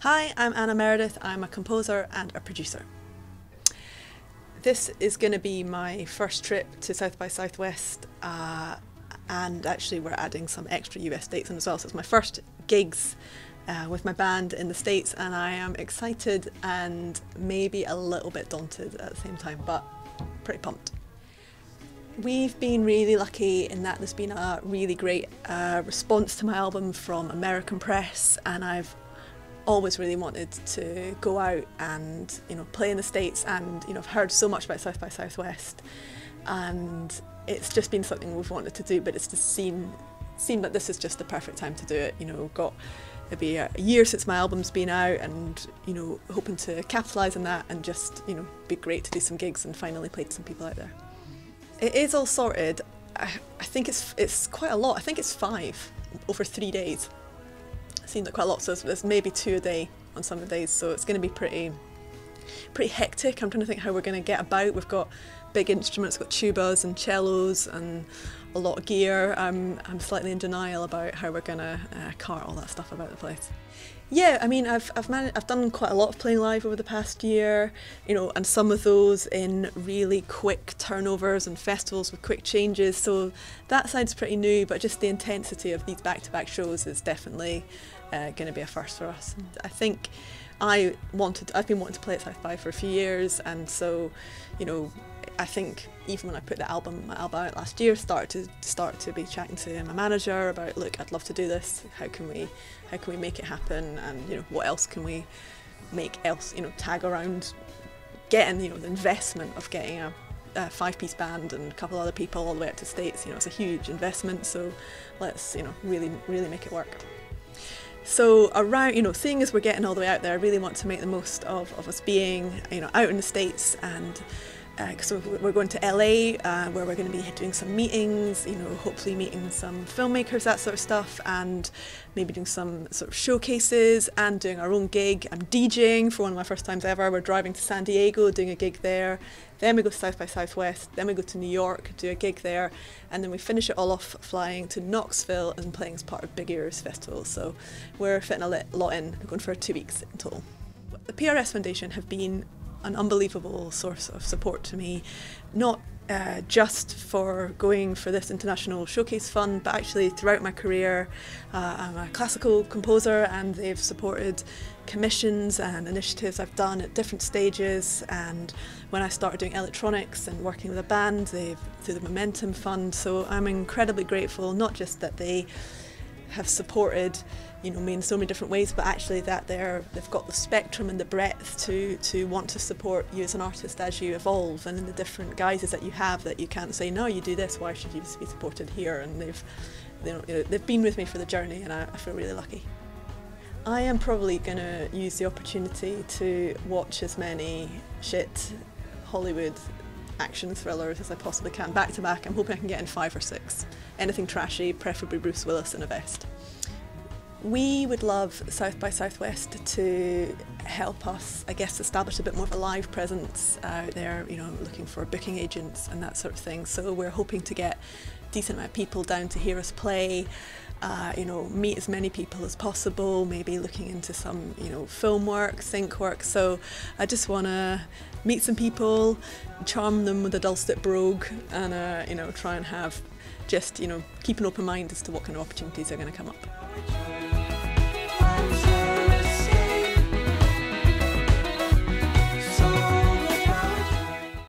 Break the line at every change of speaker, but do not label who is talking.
Hi, I'm Anna Meredith. I'm a composer and a producer. This is going to be my first trip to South by Southwest, and actually we're adding some extra US dates in as well, so it's my first gigs with my band in the States, and I am excited and maybe a little bit daunted at the same time, but pretty pumped. We've been really lucky in that there's been a really great response to my album from American press, and I've always really wanted to go out and play in the States, and I've heard so much about South by Southwest, and it's just been something we've wanted to do, but it's just seemed that this is just the perfect time to do it. Got maybe a year since my album's been out, and hoping to capitalise on that and just be great to do some gigs and finally play to some people out there. It is all sorted. I think it's quite a lot. I think it's 5 over 3 days. Seemed like quite a lot, so there's maybe 2 a day on some of the days, so it's going to be pretty hectic. I'm trying to think how we're going to get about. We've got big instruments, got tubas and cellos and a lot of gear. I'm slightly in denial about how we're going to cart all that stuff about the place. Yeah, I mean, I've done quite a lot of playing live over the past year, and some of those in really quick turnovers and festivals with quick changes, so that side's pretty new, but just the intensity of these back-to-back shows is definitely going to be a first for us. And I think I've been wanting to play at South by for a few years, and so, I think even when I put my album out last year, start to be chatting to my manager about, look, I'd love to do this. How can we make it happen? And what else can we make tag around getting the investment of getting a 5-piece band and a couple other people all the way up to the States. It's a huge investment, so let's really make it work. So around, seeing as we're getting all the way out there, I really want to make the most of us being out in the States, and so we're going to LA where we're going to be doing some meetings, hopefully meeting some filmmakers, that sort of stuff, and maybe doing some sort of showcases and doing our own gig. I'm DJing for one of my first times ever. We're driving to San Diego, doing a gig there. Then we go to South by Southwest, then we go to New York, do a gig there, and then we finish it all off flying to Knoxville and playing as part of Big Ears Festival. So we're fitting a lot in. We're going for 2 weeks in total. The PRS Foundation have been an unbelievable source of support to me, not just for going for this international showcase fund, but actually throughout my career. I'm a classical composer, and they've supported commissions and initiatives I've done at different stages, and when I started doing electronics and working with a band, through the Momentum Fund. So I'm incredibly grateful, not just that they have supported me in so many different ways, but actually that they've got the spectrum and the breadth to want to support you as an artist as you evolve, and in the different guises that you have, that you can't say, no, you do this, why should you just be supported here? And they've been with me for the journey, and I feel really lucky. I am probably going to use the opportunity to watch as many shit Hollywood action thrillers as I possibly can, back to back. I'm hoping I can get in 5 or 6. Anything trashy, preferably Bruce Willis in a vest. We would love South by Southwest to help us, I guess, establish a bit more of a live presence out there, looking for booking agents and that sort of thing. So we're hoping to get a decent amount of people down to hear us play, meet as many people as possible, maybe looking into some, film work, sync work. So I just want to meet some people, charm them with a dulcet brogue, and try and have just, keep an open mind as to what kind of opportunities are going to come up.